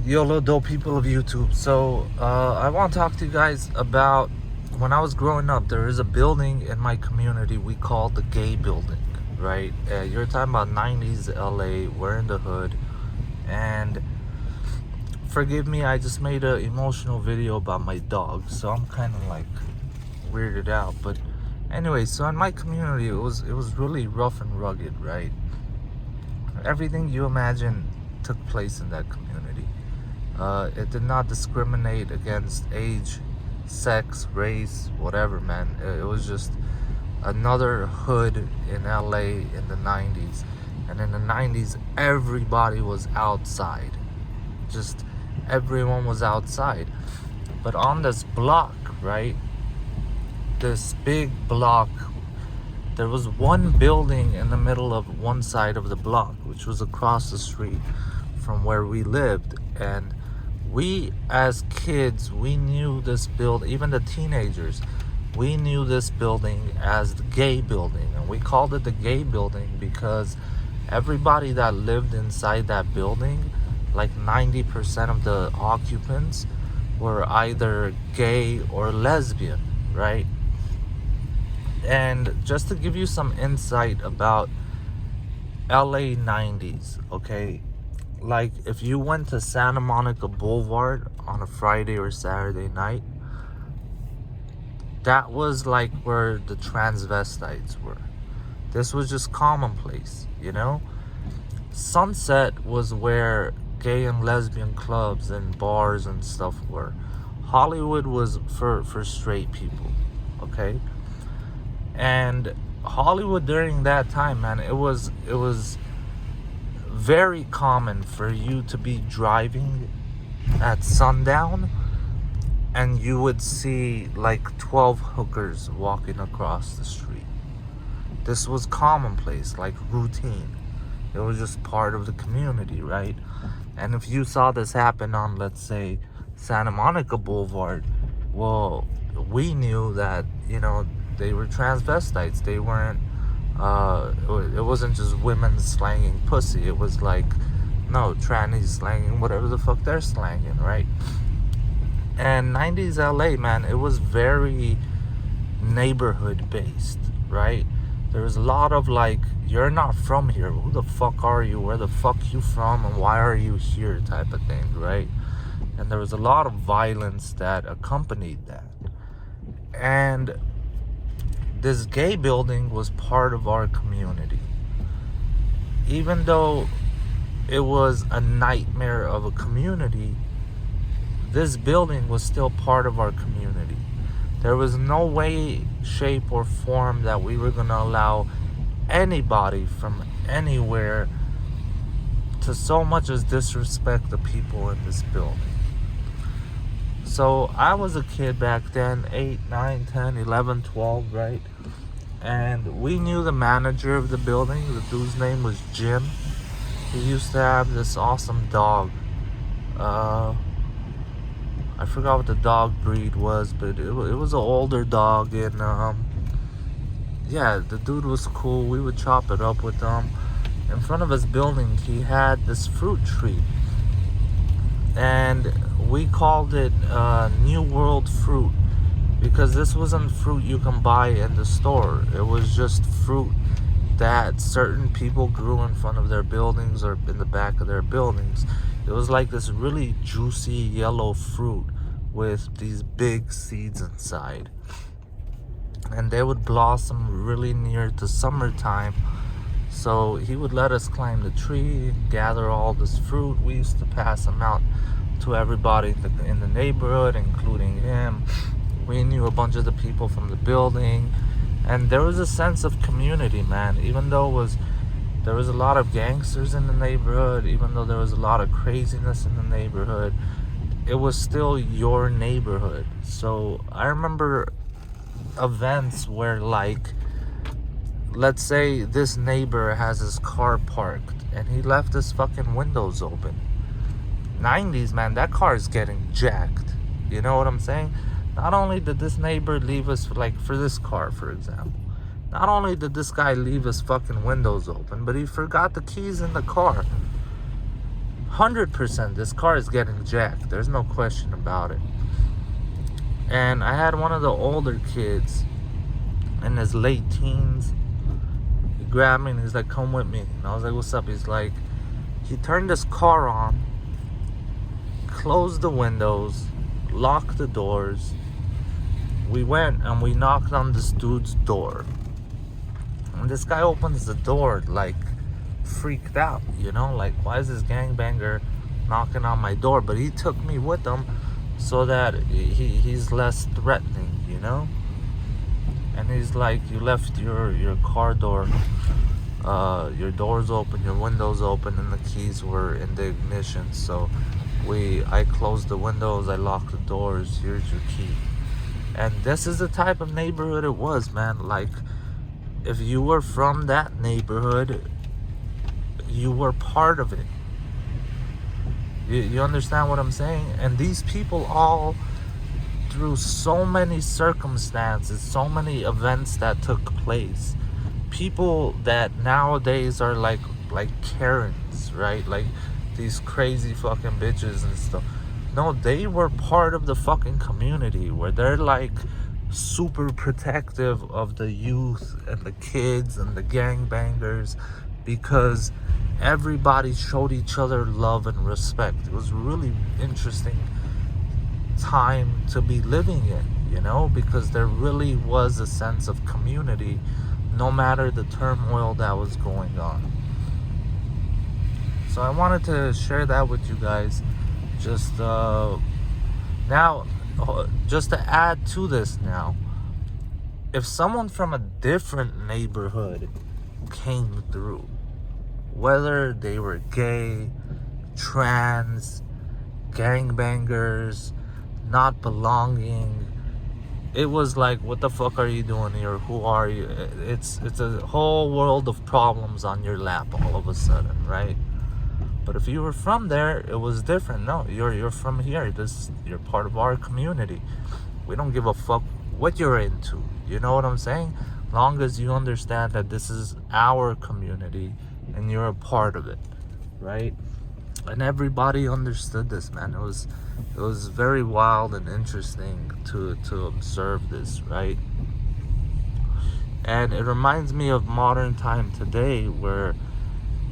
YOLO dope people of YouTube. So I want to talk to you guys about when I was growing up. There is a building in my community we call the Gay Building, right? You're talking about 90s LA. We're in the hood, and forgive me, I just made an emotional video about my dog, so I'm kind of like weirded out. But anyway, so in my community, it was really rough and rugged, right? Everything you imagine took place in that community. It did not discriminate against age, sex, race, whatever, man. It was just another hood in LA in the 90s. And in the 90s, everybody was outside. Just everyone was outside. But on this block, right? This big block, there was one building in the middle of one side of the block, which was across the street from where we lived. And we as kids, we knew this building, even the teenagers, we knew this building as the Gay Building. And we called it the Gay Building because everybody that lived inside that building, like 90% of the occupants, were either gay or lesbian, right? And just to give you some insight about LA 90s, okay? Like, if you went to Santa Monica Boulevard on a Friday or Saturday night, that was like where the transvestites were. This was just commonplace, you know? Sunset was where gay and lesbian clubs and bars and stuff were. Hollywood was for straight people, okay? And Hollywood during that time, man, it was very common for you to be driving at sundown and you would see like 12 hookers walking across the street. This was commonplace, like routine. It was just part of the community, right? And if you saw this happen on, let's say, Santa Monica Boulevard, well, we knew that, they were transvestites. They weren't, it wasn't just women slanging pussy. It was like, no, trannies slanging whatever the fuck they're slanging, right? And 90s LA, man, it was very neighborhood based, right? There was a lot of like, you're not from here. Who the fuck are you? Where the fuck you from? And why are you here? Type of thing, right? And there was a lot of violence that accompanied that. And this Gay Building was part of our community. Even though it was a nightmare of a community, this building was still part of our community. There was no way, shape, or form that we were going to allow anybody from anywhere to so much as disrespect the people in this building. So I was a kid back then, 8, 9, 10, 11, 12, right? And we knew the manager of the building. The dude's name was Jim. He used to have this awesome dog. I forgot what the dog breed was, but it was an older dog. And yeah, the dude was cool. We would chop it up with him. In front of his building, he had this fruit tree. And we called it New World Fruit because this wasn't fruit you can buy in the store. It was just fruit that certain people grew in front of their buildings or in the back of their buildings. It was like this really juicy yellow fruit with these big seeds inside. And they would blossom really near to summertime. So he would let us climb the tree, gather all this fruit. We used to pass them out to everybody in the neighborhood, including him. We knew a bunch of the people from the building. And there was a sense of community, man. Even though there was a lot of gangsters in the neighborhood, even though there was a lot of craziness in the neighborhood, it was still your neighborhood. So I remember events where, like, let's say this neighbor has his car parked and he left his fucking windows open. 90s, man, that car is getting jacked. You know what I'm saying? Not only did this neighbor leave us, for this car, for example, not only did this guy leave his fucking windows open, but he forgot the keys in the car. 100% this car is getting jacked. There's no question about it. And I had one of the older kids in his late teens. He grabbed me and he's like, come with me. And I was like, what's up? He's like, he turned his car on, closed the windows, locked the doors. We went and we knocked on this dude's door. And this guy opens the door like freaked out, you know, like, why is this gangbanger knocking on my door? But he took me with him so that he's less threatening, you know. And he's like, you left your car door, your doors open, your windows open, and the keys were in the ignition. So I closed the windows, I locked the doors, here's your key. And this is the type of neighborhood it was, man. Like, if you were from that neighborhood, you were part of it. You understand what I'm saying? And these people all, through so many circumstances, so many events that took place, people that nowadays are like Karens, right? Like these crazy fucking bitches and stuff. No, they were part of the fucking community where they're like super protective of the youth and the kids and the gangbangers, because everybody showed each other love and respect. It was really interesting time to be living in, you know, because there really was a sense of community no matter the turmoil that was going on. So I wanted to share that with you guys. Just now, just to add to this now, if someone from a different neighborhood came through, whether they were gay, trans, gangbangers, not belonging, it was like, what the fuck are you doing here? Who are you? It's a whole world of problems on your lap all of a sudden, right? But if you were from there, it was different. No, you're from here. You're part of our community. We don't give a fuck what you're into. You know what I'm saying? Long as you understand that this is our community and you're a part of it, right? And everybody understood this, man. It was very wild and interesting to observe this, right? And it reminds me of modern time today, where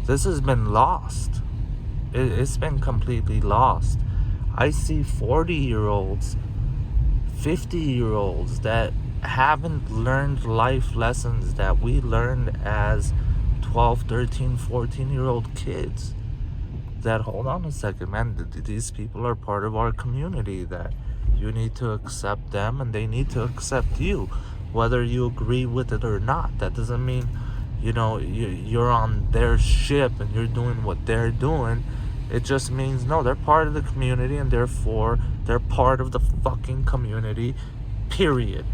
this has been lost. It's been completely lost. I see 40-year-olds, 50-year-olds that haven't learned life lessons that we learned as 12, 13, 14-year-old kids. That, hold on a second, man, these people are part of our community, that you need to accept them and they need to accept you, whether you agree with it or not. That doesn't mean, you know, you're on their ship and you're doing what they're doing. It just means, no, they're part of the community and therefore they're part of the fucking community, period,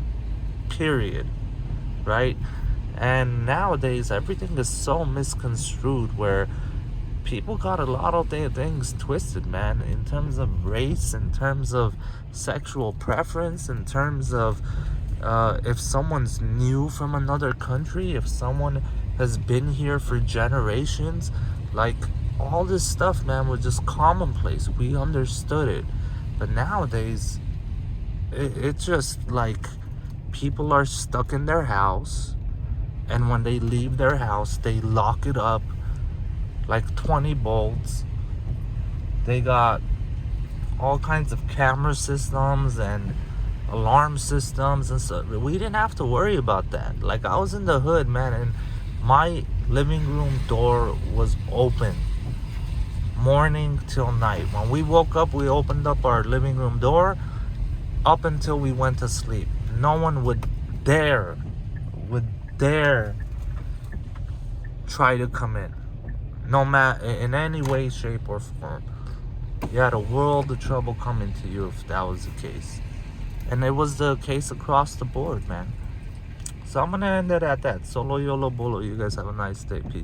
right? And nowadays everything is so misconstrued, where people got a lot of their things twisted, man, in terms of race, in terms of sexual preference, in terms of if someone's new from another country, if someone has been here for generations, like, all this stuff, man, was just commonplace. We understood it. But nowadays, it's just like people are stuck in their house, and when they leave their house, they lock it up like 20 bolts. They got all kinds of camera systems and alarm systems and stuff. We didn't have to worry about that. Like, I was in the hood, man, and my living room door was open morning till night. When we woke up, we opened up our living room door up until we went to sleep. No one would dare try to come in, no matter in any way, shape, or form. You had a world of trouble coming to you if that was the case. And it was the case across the board, man. So I'm gonna end it at that. Solo YOLO BOLO. You guys have a nice day. Peace.